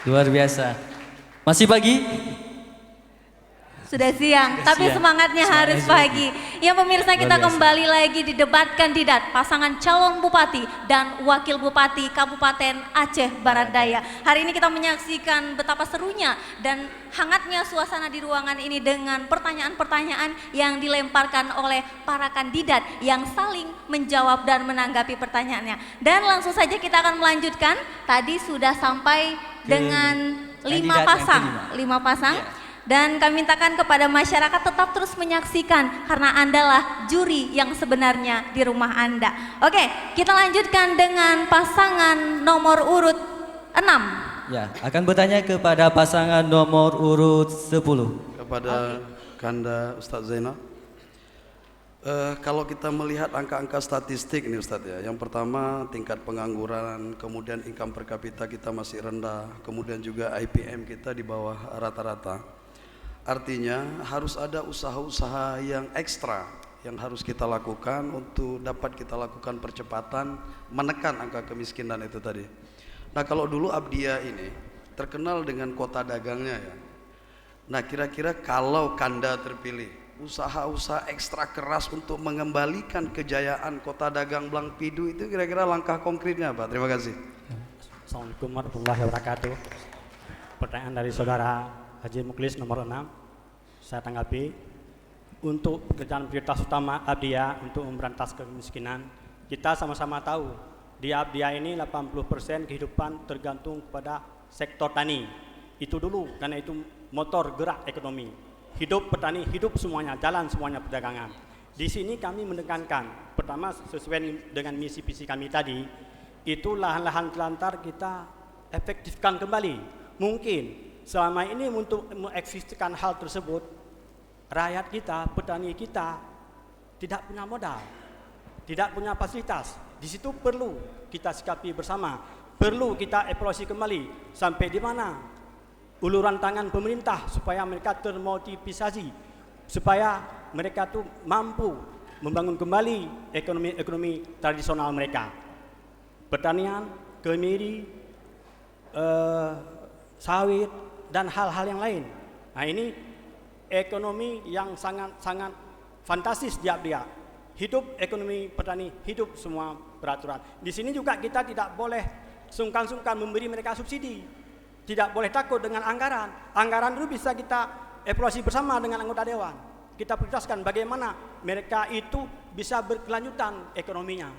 Luar biasa. Masih pagi? Sudah siang, tapi siang. semangatnya harus pagi. Ya pemirsa, kita kembali lagi di debat kandidat pasangan calon bupati dan wakil bupati Kabupaten Aceh Barat Daya. Hari ini kita menyaksikan betapa serunya dan hangatnya suasana di ruangan ini dengan pertanyaan-pertanyaan yang dilemparkan oleh para kandidat yang saling menjawab dan menanggapi pertanyaannya. Dan langsung saja kita akan melanjutkan. Tadi sudah sampai dengan 5 pasang. 5 pasang. Yeah. Dan kami mintakan kepada masyarakat tetap terus menyaksikan karena Andalah juri yang sebenarnya di rumah Anda. Oke, kita lanjutkan dengan pasangan nomor urut 6. Ya, akan bertanya kepada pasangan nomor urut 10. Kepada Kanda Ustadz Zainal. Kalau kita melihat angka-angka statistik ini Ustadz ya, yang pertama tingkat pengangguran, kemudian income per kapita kita masih rendah, kemudian juga IPM kita di bawah rata-rata. Artinya harus ada usaha-usaha yang ekstra yang harus kita lakukan untuk dapat kita lakukan percepatan menekan angka kemiskinan itu tadi. Nah kalau dulu Abdiya ini terkenal dengan kota dagangnya ya. Nah kira-kira kalau Kanda terpilih, usaha-usaha ekstra keras untuk mengembalikan kejayaan kota dagang Blangpidu itu kira-kira langkah konkretnya Pak? Terima kasih. Assalamualaikum warahmatullahi wabarakatuh. Pertanyaan dari saudara Haji Muklis nomor 6, saya tanggapi. Untuk pekerjaan prioritas utama Abdiya untuk memberantas kemiskinan, kita sama-sama tahu di Abdiya ini 80% kehidupan tergantung kepada sektor tani. Itu dulu, karena itu motor gerak ekonomi. Hidup petani, hidup semuanya, jalan semuanya perdagangan. Di sini kami menekankan, pertama sesuai dengan misi visi kami tadi, itu lahan-lahan telantar kita efektifkan kembali. Mungkin selama ini untuk mengeksiskan hal tersebut, rakyat kita, petani kita tidak punya modal, tidak punya fasilitas. Di situ perlu kita sikapi bersama, perlu kita evaluasi kembali sampai di mana uluran tangan pemerintah supaya mereka termotivasi, supaya mereka tuh mampu membangun kembali ekonomi tradisional mereka, pertanian, kemiri, sawit, dan hal-hal yang lain. Nah ini ekonomi yang sangat-sangat fantastis di Abdiya. Hidup ekonomi petani, hidup semua peraturan. Di sini juga kita tidak boleh sungkan-sungkan memberi mereka subsidi. Tidak boleh takut dengan anggaran. Anggaran itu bisa kita evaluasi bersama dengan anggota dewan. Kita prioritaskan bagaimana mereka itu bisa berkelanjutan ekonominya.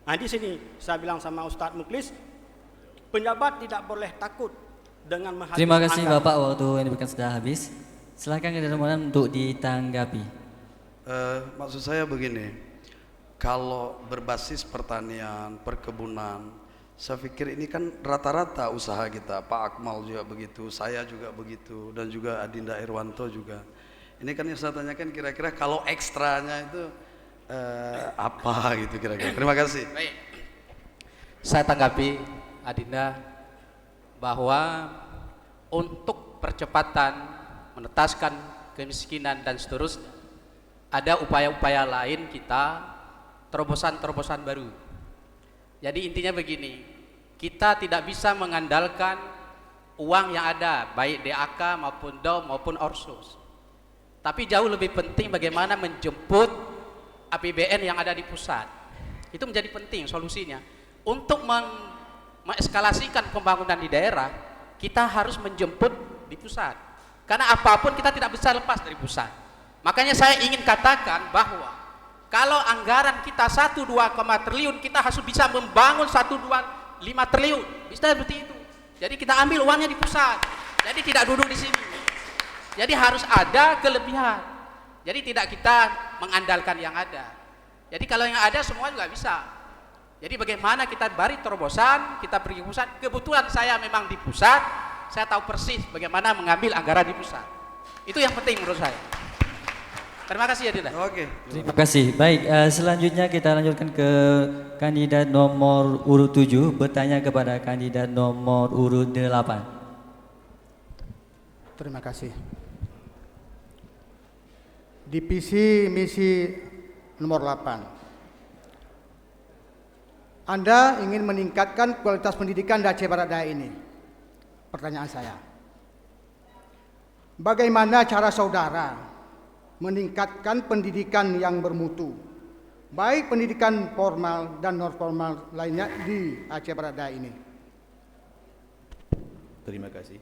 Nah di sini saya bilang sama Ustadz Muklis, penjabat tidak boleh takut dengan menghabiskan. Terima kasih Bapak, waktu yang diberikan sudah habis. Silakan kepada untuk ditanggapi. Maksud saya begini, kalau berbasis pertanian, perkebunan, saya pikir ini kan rata-rata usaha kita. Pak Akmal juga begitu, saya juga begitu, dan juga Adinda Irwanto juga. Ini kan yang saya tanyakan kira-kira kalau ekstranya itu apa gitu kira-kira. Terima kasih. Baik. Saya tanggapi Adinda bahwa untuk percepatan menetaskan kemiskinan dan seterusnya, ada upaya-upaya lain kita, terobosan-terobosan baru. Jadi intinya begini, kita tidak bisa mengandalkan uang yang ada, baik DAK maupun DAU maupun Orsus. Tapi jauh lebih penting bagaimana menjemput APBN yang ada di pusat. Itu menjadi penting solusinya. Untuk mengeskalasikan pembangunan di daerah, kita harus menjemput di pusat. Karena apapun kita tidak bisa lepas dari pusat. Makanya saya ingin katakan bahwa kalau anggaran kita 1,2 triliun, kita harus bisa membangun 1,25 triliun. Bisa seperti itu. Jadi kita ambil uangnya di pusat. Jadi tidak duduk di sini. Jadi harus ada kelebihan. Jadi tidak kita mengandalkan yang ada. Jadi kalau yang ada semua juga bisa. Jadi bagaimana kita beri terobosan, kita pergi ke pusat. Kebetulan saya memang di pusat, saya tahu persis bagaimana mengambil anggaran di pusat. Itu yang penting menurut saya. Terima kasih ya Dila. Oke. Terima kasih. Baik, selanjutnya kita lanjutkan ke kandidat nomor urut 7, bertanya kepada kandidat nomor urut 8. Terima kasih. Divisi misi nomor 8. Anda ingin meningkatkan kualitas pendidikan di Aceh Barat Daya ini. pertanyaan saya. Bagaimana cara saudara meningkatkan pendidikan yang bermutu, baik pendidikan formal dan non formal lainnya di Aceh Barat Daya ini? Terima kasih.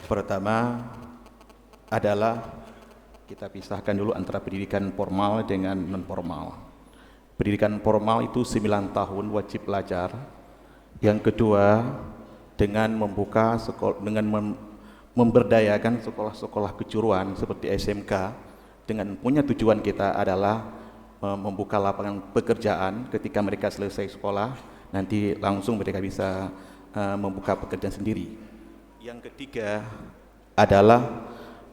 Pertama adalah kita pisahkan dulu antara pendidikan formal dengan non formal. Pendidikan formal itu 9 tahun wajib belajar. Yang kedua dengan membuka sekolah, dengan memberdayakan sekolah-sekolah kejuruan seperti SMK, dengan punya tujuan kita adalah membuka lapangan pekerjaan ketika mereka selesai sekolah, nanti langsung mereka bisa membuka pekerjaan sendiri. Yang ketiga adalah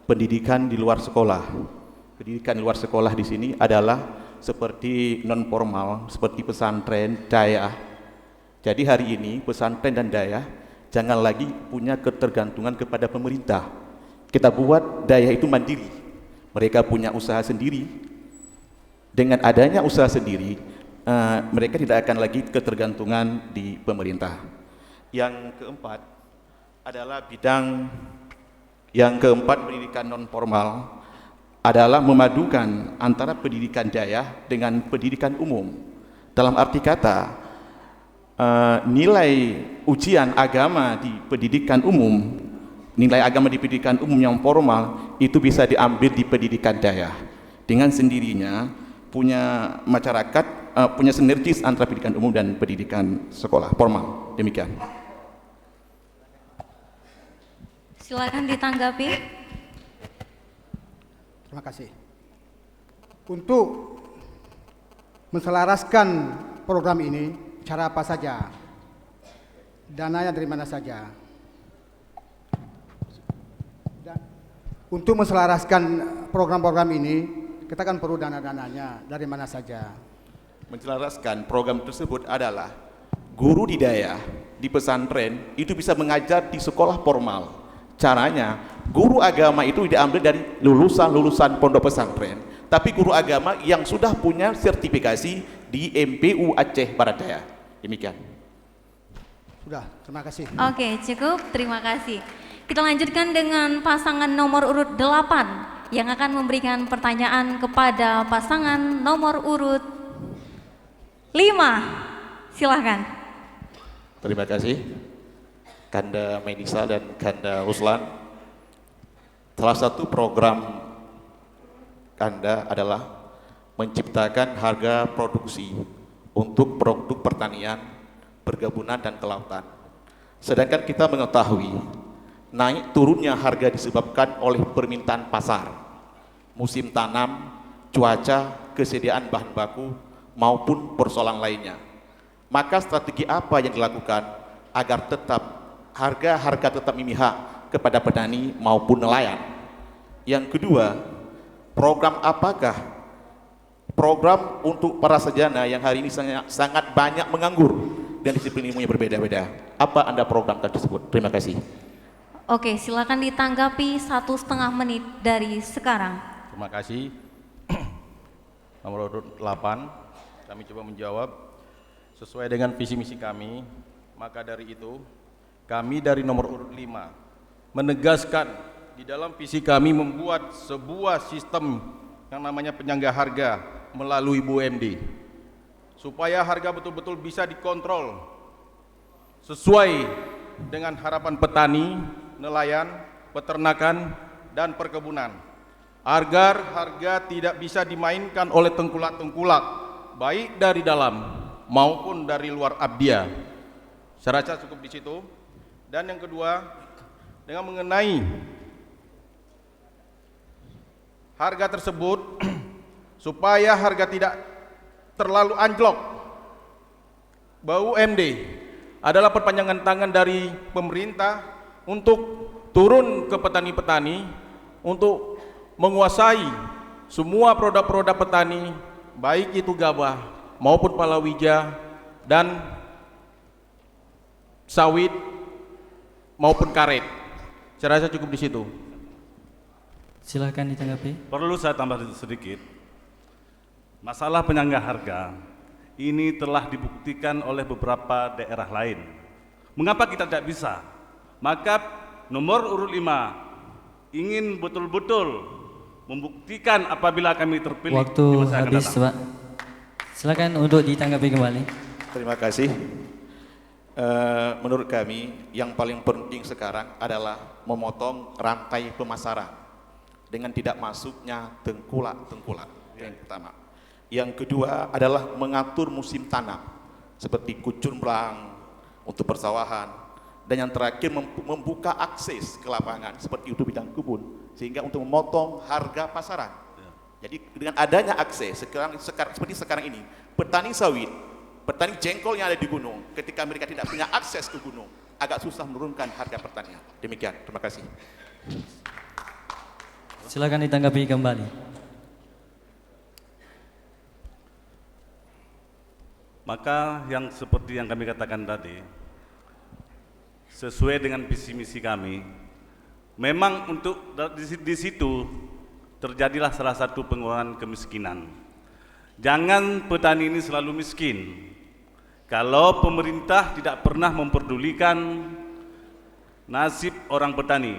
pendidikan di luar sekolah. Pendidikan di luar sekolah di sini adalah seperti non formal, seperti pesantren, daya. Jadi hari ini pesantren dan daya jangan lagi punya ketergantungan kepada pemerintah. Kita buat daya itu mandiri. Mereka punya usaha sendiri. Dengan adanya usaha sendiri, mereka tidak akan lagi ketergantungan di pemerintah. Yang keempat adalah pendidikan non formal adalah memadukan antara pendidikan daya dengan pendidikan umum. Dalam arti kata, nilai ujian agama di pendidikan umum, nilai agama di pendidikan umum yang formal itu bisa diambil di pendidikan daya. Dengan sendirinya punya masyarakat, punya sinergis antara pendidikan umum dan pendidikan sekolah formal. Demikian. Silakan ditanggapi. Terima kasih. Untuk menselaraskan program ini, cara apa saja? Dananya dari mana saja? Untuk menselaraskan program-program ini, kita kan perlu dana-dananya dari mana saja? Menselaraskan program tersebut adalah guru di daya, di pesantren itu bisa mengajar di sekolah formal. Caranya, guru agama itu diambil dari lulusan-lulusan pondok pesantren, tapi guru agama yang sudah punya sertifikasi di MPU Aceh Barat Daya. Demikian. Sudah, terima kasih. Oke, cukup. Terima kasih. Kita lanjutkan dengan pasangan nomor urut 8 yang akan memberikan pertanyaan kepada pasangan nomor urut 5. Silahkan. Terima kasih. Kanda Menisa dan Kanda Ruslan. Salah satu program Kanda adalah menciptakan harga produksi untuk produk pertanian, perkebunan dan kelautan. Sedangkan kita mengetahui naik turunnya harga disebabkan oleh permintaan pasar, musim tanam, cuaca, kesediaan bahan baku maupun persoalan lainnya. Maka strategi apa yang dilakukan agar tetap harga tetap memihak kepada petani maupun nelayan? Yang kedua, program apakah program untuk para sarjana yang hari ini sangat banyak menganggur dan disiplin ilmunya berbeda-beda? Apa Anda program tersebut? Terima kasih. Oke, silakan ditanggapi 1,5 menit dari sekarang. Terima kasih. Nomor urut 8, kami coba menjawab sesuai dengan visi misi kami. Maka dari itu, kami dari nomor urut 5 menegaskan di dalam visi kami membuat sebuah sistem yang namanya penyangga harga melalui BUMD, supaya harga betul-betul bisa dikontrol sesuai dengan harapan petani, nelayan, peternakan, dan perkebunan, agar harga tidak bisa dimainkan oleh tengkulak-tengkulak baik dari dalam maupun dari luar Abdia. Saya rasa cukup di situ. Dan yang kedua, dengan mengenai harga tersebut supaya harga tidak terlalu anjlok, BUMD adalah perpanjangan tangan dari pemerintah untuk turun ke petani-petani untuk menguasai semua produk-produk petani, baik itu gabah maupun palawija dan sawit maupun karet. Saya rasa cukup di situ. Silakan ditanggapi. Perlu saya tambah sedikit. Masalah penyangga harga ini telah dibuktikan oleh beberapa daerah lain Mengapa kita tidak bisa? Maka nomor urut 5 ingin betul-betul membuktikan apabila kami terpilih Waktu di masa yang akan habis, datang. Pak. Silakan untuk ditanggapi kembali. Terima kasih. Menurut kami yang paling penting sekarang adalah memotong rantai pemasaran dengan tidak masuknya tengkulak. Yang pertama. Yang kedua adalah mengatur musim tanam seperti kucurmblang untuk persawahan, dan yang terakhir membuka akses ke lapangan seperti untuk bidang kebun sehingga untuk memotong harga pasaran. Jadi dengan adanya akses sekarang seperti sekarang ini, petani sawit, petani jengkol yang ada di gunung, ketika mereka tidak punya akses ke gunung, agak susah menurunkan harga pertanian. Demikian, terima kasih. Silakan ditanggapi kembali. Maka yang seperti yang kami katakan tadi, sesuai dengan visi misi kami, memang untuk di situ terjadilah salah satu pengurangan kemiskinan. Jangan petani ini selalu miskin. Kalau pemerintah tidak pernah memperdulikan nasib orang petani,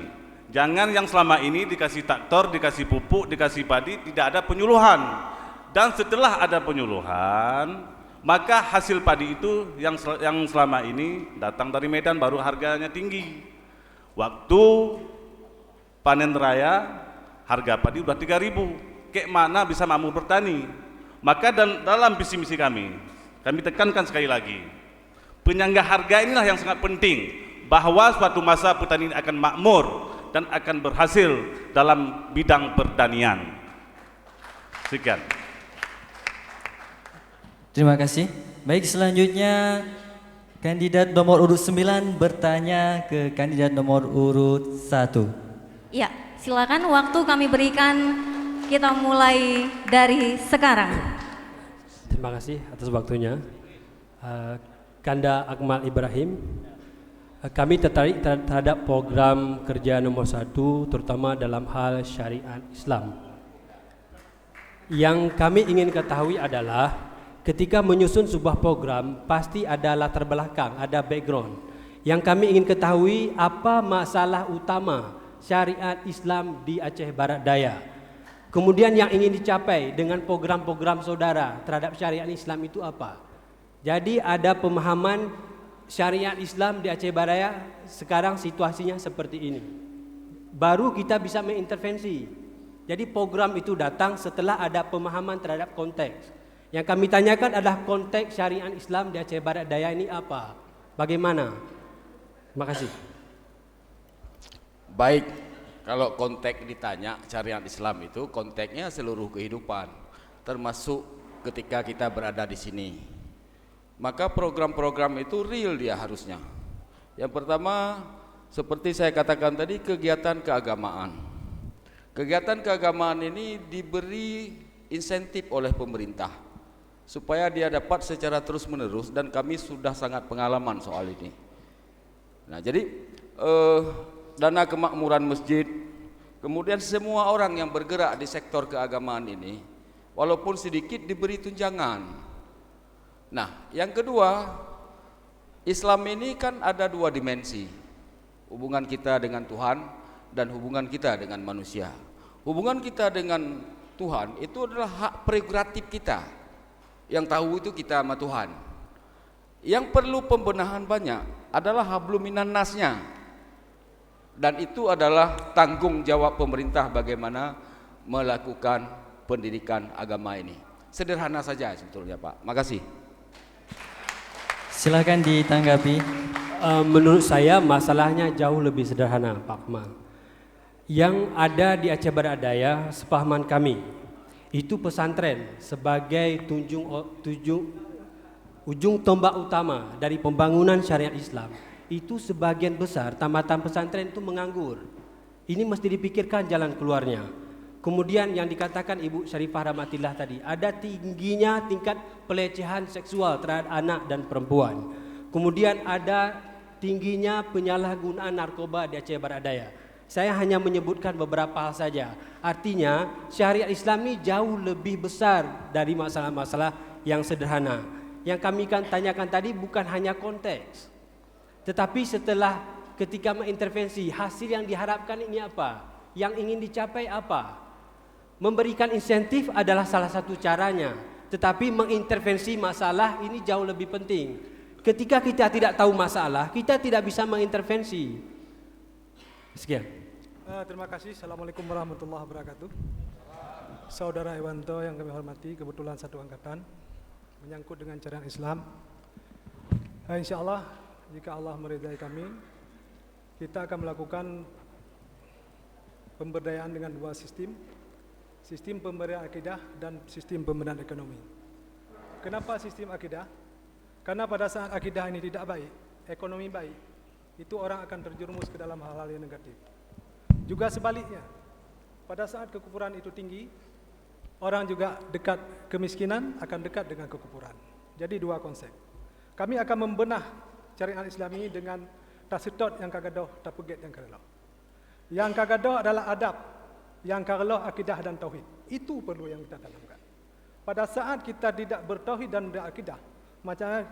jangan yang selama ini dikasih traktor, dikasih pupuk, dikasih padi, tidak ada penyuluhan. Dan setelah ada penyuluhan, maka hasil padi itu yang selama ini datang dari Medan baru harganya tinggi. Waktu panen raya harga padi udah 3.000. Kayak mana bisa makmur bertani? Maka dalam visi misi kami tekankan sekali lagi, penyangga harga inilah yang sangat penting, bahwa suatu masa petani ini akan makmur dan akan berhasil dalam bidang pertanian. Sekian. Terima kasih. Baik, selanjutnya kandidat nomor urut 9 bertanya ke kandidat nomor urut 1. Ya, silakan, waktu kami berikan, kita mulai dari sekarang. Terima kasih atas waktunya. Kanda Akmal Ibrahim, kami tertarik terhadap program kerja nomor 1, terutama dalam hal syariat Islam. Yang kami ingin ketahui adalah ketika menyusun sebuah program, pasti ada latar belakang, ada background. Yang kami ingin ketahui, apa masalah utama syariat Islam di Aceh Barat Daya. Kemudian yang ingin dicapai dengan program-program saudara terhadap syariat Islam itu apa. Jadi ada pemahaman syariat Islam di Aceh Barat Daya, sekarang situasinya seperti ini. Baru kita bisa mengintervensi. Jadi program itu datang setelah ada pemahaman terhadap konteks. Yang kami tanyakan adalah konteks syariat Islam di Aceh Barat Daya ini apa? Bagaimana? Terima kasih. Baik, kalau konteks ditanya syariat Islam itu konteksnya seluruh kehidupan, termasuk ketika kita berada di sini. Maka program-program itu real dia harusnya. Yang pertama, seperti saya katakan tadi, kegiatan keagamaan. Kegiatan keagamaan ini diberi insentif oleh pemerintah supaya dia dapat secara terus-menerus, dan kami sudah sangat pengalaman soal ini. Nah, jadi dana kemakmuran masjid, kemudian semua orang yang bergerak di sektor keagamaan ini, walaupun sedikit diberi tunjangan. Nah, yang kedua, Islam ini kan ada 2 dimensi, hubungan kita dengan Tuhan dan hubungan kita dengan manusia. Hubungan kita dengan Tuhan itu adalah hak prerogatif kita. Yang tahu itu kita sama Tuhan. Yang perlu pembenahan banyak adalah hablum minan nasnya. Dan itu adalah tanggung jawab pemerintah bagaimana melakukan pendidikan agama ini. Sederhana saja sebetulnya, Pak. Makasih. Silakan ditanggapi. Menurut saya masalahnya jauh lebih sederhana, Pak Akmal. Yang ada di Aceh Barat Daya, sepahaman kami, itu pesantren sebagai ujung tombak utama dari pembangunan syariat Islam. Itu sebagian besar tamatan pesantren itu menganggur. Ini mesti dipikirkan jalan keluarnya. Kemudian yang dikatakan Ibu Syarifah Rahmatillah tadi, ada tingginya tingkat pelecehan seksual terhadap anak dan perempuan. Kemudian ada tingginya penyalahgunaan narkoba di Aceh Barat Daya. Saya hanya menyebutkan beberapa hal saja. Artinya syariat Islam ini jauh lebih besar dari masalah-masalah yang sederhana. Yang kami tanyakan tadi bukan hanya konteks. Tetapi setelah ketika mengintervensi, hasil yang diharapkan ini apa? Yang ingin dicapai apa? Memberikan insentif adalah salah satu caranya, tetapi mengintervensi masalah ini jauh lebih penting. Ketika kita tidak tahu masalah, kita tidak bisa mengintervensi. Sekian. Terima kasih. Assalamualaikum warahmatullahi wabarakatuh. Saudara Ewanto yang kami hormati, kebetulan satu angkatan menyangkut dengan syariat Islam. Insya Allah, jika Allah meridai kami, kita akan melakukan pemberdayaan dengan dua sistem. Sistem pemberdayaan akidah dan sistem pemberdayaan ekonomi. Kenapa sistem akidah? Karena pada saat akidah ini tidak baik, ekonomi baik, itu orang akan terjerumus ke dalam hal-hal yang negatif. Juga sebaliknya, pada saat kekufuran itu tinggi, orang juga dekat kemiskinan akan dekat dengan kekufuran. Jadi dua konsep. Kami akan membenah syariat Islam ini dengan tasitot yang kagadoh, tapuget yang kareloh. Yang kagadoh adalah adab, yang kareloh akidah dan tauhid. Itu perlu yang kita tanamkan. Pada saat kita tidak bertauhid dan berakidah, macam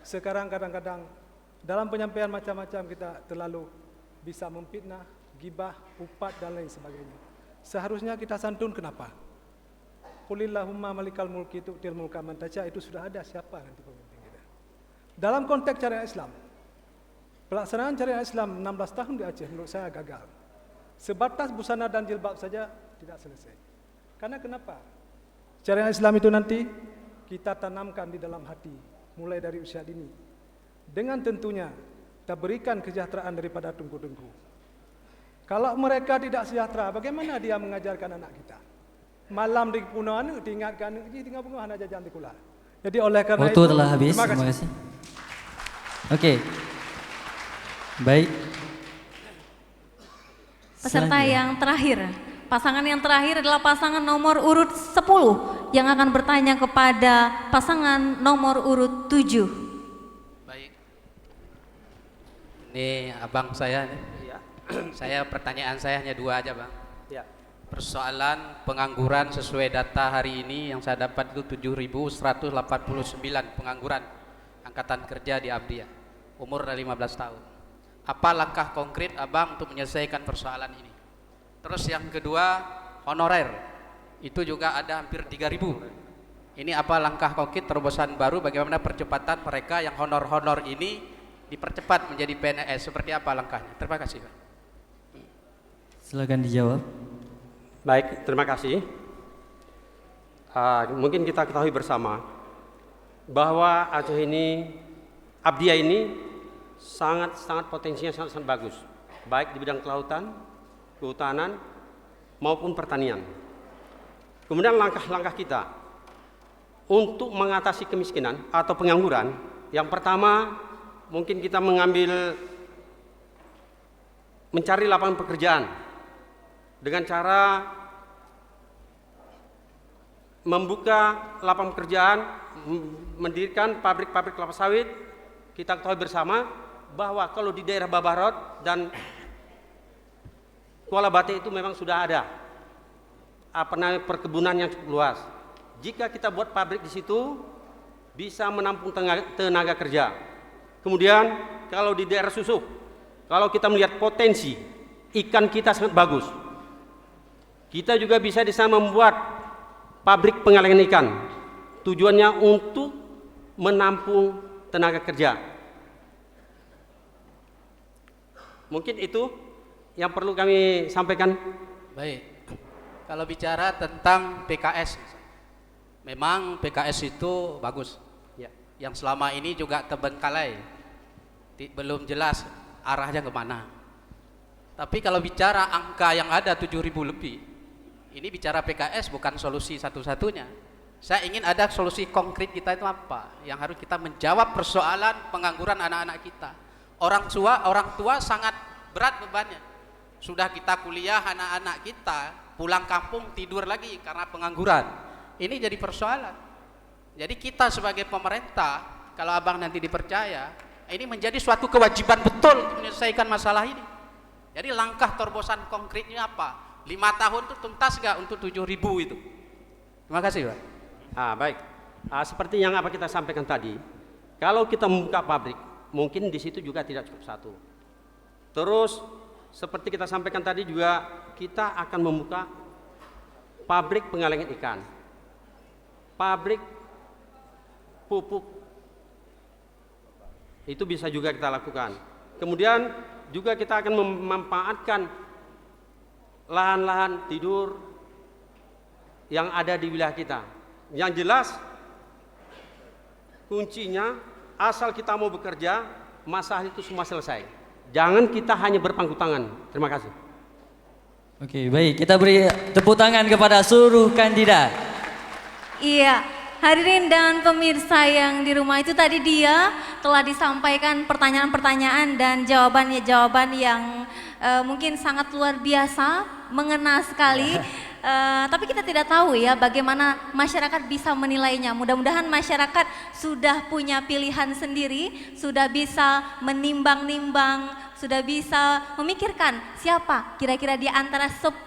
sekarang kadang-kadang dalam penyampaian macam-macam kita terlalu bisa memfitnah, gibah, upat dan lain sebagainya. Seharusnya kita santun. Kenapa? Qulillahumma malikal mulki tu'til mulka man tasha, itu sudah ada siapa nanti pemimpin kita. Dalam konteks syariat Islam, pelaksanaan syariat Islam 16 tahun di Aceh menurut saya gagal. Sebatas busana dan jilbab saja tidak selesai. Karena kenapa? Syariat Islam itu nanti kita tanamkan di dalam hati mulai dari usia dini. Dengan tentunya kita berikan kesejahteraan daripada tungku-tungku. Kalau mereka tidak sejahtera, bagaimana dia mengajarkan anak kita? Malam di punuan diingatkan di tinggal bunga hana jajan di kula. Jadi oleh karena waktu itu telah habis. Terima kasih. Oke. Baik. Peserta yang terakhir, pasangan yang terakhir adalah pasangan nomor urut 10 yang akan bertanya kepada pasangan nomor urut 7. Baik. Ini abang saya nih. Iya. Saya pertanyaan saya hanya dua aja, Bang. Ya. Persoalan pengangguran sesuai data hari ini yang saya dapat itu 7.189 pengangguran angkatan kerja di Abdiya, umur dari 15 tahun. Apa langkah konkret Abang untuk menyelesaikan persoalan ini? Terus yang kedua, honorer. Itu juga ada hampir 3.000. Ini apa langkah konkret terobosan baru bagaimana percepatan mereka yang honor-honor ini dipercepat menjadi PNS? Seperti apa langkahnya? Terima kasih, Pak. Silakan dijawab. Baik, terima kasih. Mungkin kita ketahui bersama bahwa Aceh ini, Abdiya ini sangat potensinya sangat bagus, baik di bidang kelautan, kehutanan maupun pertanian. Kemudian langkah-langkah kita untuk mengatasi kemiskinan atau pengangguran, yang pertama mungkin kita mencari lapangan pekerjaan dengan cara membuka lapangan pekerjaan, mendirikan pabrik-pabrik kelapa sawit. Kita ketahui bersama bahwa kalau di daerah Babarot dan Kuala Bate itu memang sudah ada perkebunan yang cukup luas. Jika kita buat pabrik di situ bisa menampung tenaga kerja. Kemudian kalau di daerah Susuk, kalau kita melihat potensi ikan kita sangat bagus, kita juga bisa di sana membuat pabrik pengalengan ikan. Tujuannya untuk menampung tenaga kerja. Mungkin itu yang perlu kami sampaikan. Baik. Kalau bicara tentang PKS, memang PKS itu bagus. Ya. Yang selama ini juga terbengkalai, belum jelas arahnya kemana. Tapi kalau bicara angka yang ada 7.000 lebih, ini bicara PKS bukan solusi satu-satunya. Saya ingin ada solusi konkret kita itu apa? Yang harus kita menjawab persoalan pengangguran anak-anak kita. Orang tua sangat berat bebannya. Sudah kita kuliah, anak-anak kita pulang kampung tidur lagi karena pengangguran. Ini jadi persoalan. Jadi kita sebagai pemerintah, kalau abang nanti dipercaya, ini menjadi suatu kewajiban betul untuk menyelesaikan masalah ini. Jadi langkah terobosan konkretnya apa? 5 tahun itu tuntas nggak untuk 7.000 itu? Terima kasih, Pak. Baik. Seperti yang apa kita sampaikan tadi, kalau kita membuka pabrik, mungkin di situ juga tidak cukup satu. Terus seperti kita sampaikan tadi juga, kita akan membuka pabrik pengalengan ikan, pabrik pupuk, itu bisa juga kita lakukan. Kemudian juga kita akan memanfaatkan lahan-lahan tidur yang ada di wilayah kita. Yang jelas kuncinya, asal kita mau bekerja, masalah itu semua selesai. Jangan kita hanya berpangku tangan. Terima kasih. Oke, baik. Kita beri tepuk tangan kepada seluruh kandidat. Iya, hadirin dan pemirsa yang di rumah, itu tadi dia telah disampaikan pertanyaan-pertanyaan dan jawaban yang mungkin sangat luar biasa, mengena sekali. Tapi kita tidak tahu ya bagaimana masyarakat bisa menilainya. Mudah-mudahan masyarakat sudah punya pilihan sendiri, sudah bisa menimbang-nimbang, sudah bisa memikirkan siapa kira-kira di antara 10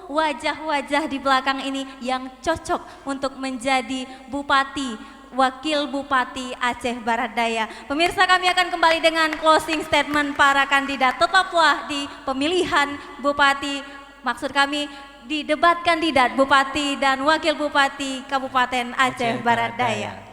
wajah-wajah di belakang ini yang cocok untuk menjadi bupati, wakil bupati Aceh Barat Daya. Pemirsa, kami akan kembali dengan closing statement para kandidat. Tetaplah di pemilihan bupati, maksud kami di debat kandidat bupati dan wakil bupati Kabupaten Aceh Barat Daya.